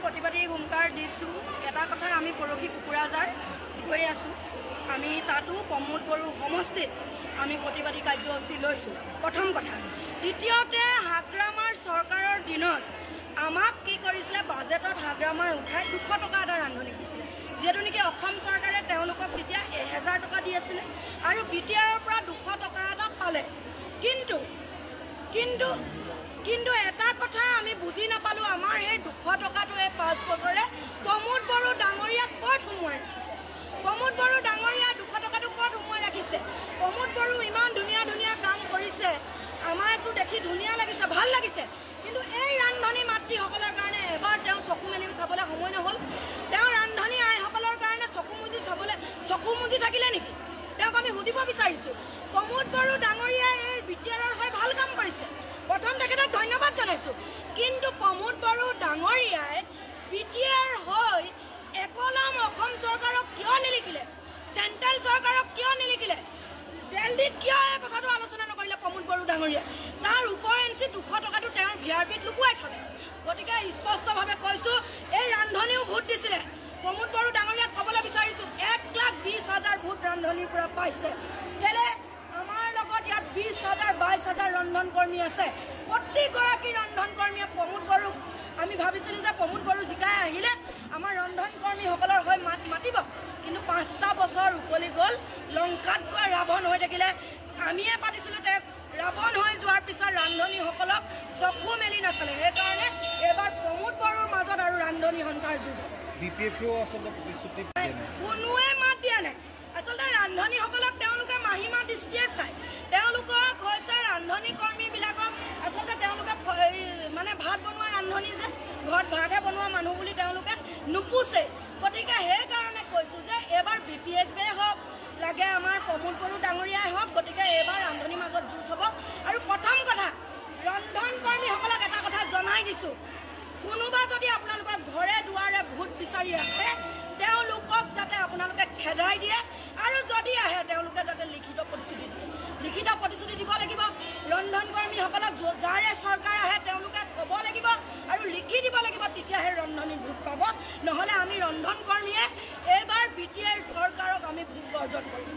প্ৰতিবাদী হুংকাৰ দিছোঁ। এটা কথা আমি পৰহি কুকুৰাজাৰ গৈ আছোঁ, আমি তাতো প্ৰমোদ বড়ো সমষ্টিত আমি প্ৰতিবাদী কাৰ্যসূচী লৈছোঁ। প্ৰথম কথা। দ্বিতীয়তে হাগ্ৰামাৰ চৰকাৰৰ দিনত আমাক কি কৰিছিলে, বাজেটত হাগ্ৰামাই উঠাই 200 টকা এটা ৰান্ধনি দিছিলে, যিহেতু নেকি অসম চৰকাৰে তেওঁলোকক তেতিয়া 1000 টকা দি আছিলে আৰু বিটিআৰৰ পৰা 200 টকা এটা পালে। কিন্তু এটা কথা আমি বুজি নাপালোঁ, আমাৰ এই 200 টকাটো এই 5 বছৰে প্ৰমোদ বড়ো ডাঙৰীয়াক ক'ত সোমোৱাই ৰাখিছে? প্ৰমোদ বড়ো ডাঙৰীয়া 200 টকাটো ক'ত সোমোৱাই ৰাখিছে? প্ৰমোদ বড়ো ইমান ধুনীয়া ধুনীয়া কাম কৰিছে, আমাৰতো দেখি ধুনীয়া লাগিছে, ভাল লাগিছে, কিন্তু এই ৰান্ধনি মাতৃসকলৰ কাৰণে এবাৰ তেওঁ চকু মেলি চাবলৈ সময় নহ'ল। তেওঁ ৰান্ধনি আইসকলৰ কাৰণে চকু মুজি থাকিলে নেকি? তেওঁক আমি সুধিব বিচাৰিছোঁ। প্ৰমোদ বড়ো ডাঙৰীয়াই এই বিটিআৰৰ হৈ ভাল কাম কৰিছে, প্ৰথম তেখেতক ধন্যবাদ জনাইছোঁ। কিন্তু প্ৰমোদ বড়ো ডাঙৰীয়াই বিটিআৰ হৈ একলাম অসম চৰকাৰক কিয় নিলিখিলে? চেণ্ট্ৰেল চৰকাৰক কিয় নিলিখিলে? দিল্লীত কিয় এই কথাটো আলোচনা নকৰিলে প্ৰমোদ বড়ো ডাঙৰীয়াই? তাৰ ওপৰেঞ্চি 200 টকাটো তেওঁৰ ভিআৰপিত লুকুৱাই থলে। গতিকে স্পষ্টভাৱে কৈছোঁ, এই ৰান্ধনিও ভোট দিছিলে। প্ৰমোদ বড়ো ডাঙৰীয়াক ক'বলৈ বিচাৰিছোঁ, 1,20,000 ভোট ৰান্ধনিৰ পৰা পাইছে। কেলে আমাৰ লগত ইয়াত 20,000 22,000 ৰন্ধন কৰ্মী আছে। প্ৰতিগৰাকী ৰন্ধন কৰ্মীয়ে প্ৰমোদ বড়োক আমি ভাবিছিলোঁ যে প্ৰমোদ বড়ো জিকাই আহিলে আমাৰ ৰন্ধন কৰ্মীসকলৰ হৈ মাতিব, কিন্তু 5টা বছৰ উকলি গ'ল, লংকাত গৈ ৰাৱণ হৈ থাকিলে। আমিয়ে পাতিছিলোঁ তেওঁক, ৰাৱণ হৈ যোৱাৰ পিছত ৰান্ধনিসকলক চকু মেলি নাচালে। সেইকাৰণে এইবাৰ প্ৰমোদ বড়োৰ মাজত আৰু ৰান্ধনি সন্থাৰ যুঁজ। কোনোৱে মাত দিয়া নাই। আচলতে ৰান্ধনিসকলক তেওঁলোকে মাহিমা দৃষ্টিয়ে চায়। তেওঁলোকক হৈছে ৰান্ধনি কৰ্মীবিলাকক আচলতে তেওঁলোকে মানে ভাত বনোৱা ৰান্ধনি যে ঘৰত ভাতহে বনোৱা মানুহ বুলি তেওঁলোকে নুপুছে। গতিকে সেইকাৰণে কৈছোঁ যে এইবাৰ BPFে হওক, লাগে আমাৰ প্ৰমোদ বড়ো ডাঙৰীয়াই হওক, গতিকে এইবাৰ ৰান্ধনিৰ মাজত যুঁজ হ'ব। আৰু প্ৰথম কথা, ৰন্ধন কৰ্মীসকলক এটা কথা জনাই দিছোঁ, কোনোবা যদি আপোনালোকৰ ঘৰে দুৱাৰে ভোট বিচাৰি আহে, তেওঁলোকক যাতে আপোনালোকে খেদাই দিয়ে, আৰু যদি আহে তেওঁলোকে যাতে লিখিত প্ৰতিশ্ৰুতি দিয়ে। লিখিত প্ৰতিশ্ৰুতি দিব লাগিব। ৰন্ধন কৰ্মীসকলক যাৰে চৰকাৰ আহে তেওঁলোকে ক'ব লাগিব আৰু লিখি দিব লাগিব, তেতিয়াহে ৰন্ধনি ভোট পাব। নহ'লে আমি ৰন্ধন কৰ্মীয়ে এইবাৰ BTR চৰকাৰক আমি ভোট বৰ্জন কৰিম।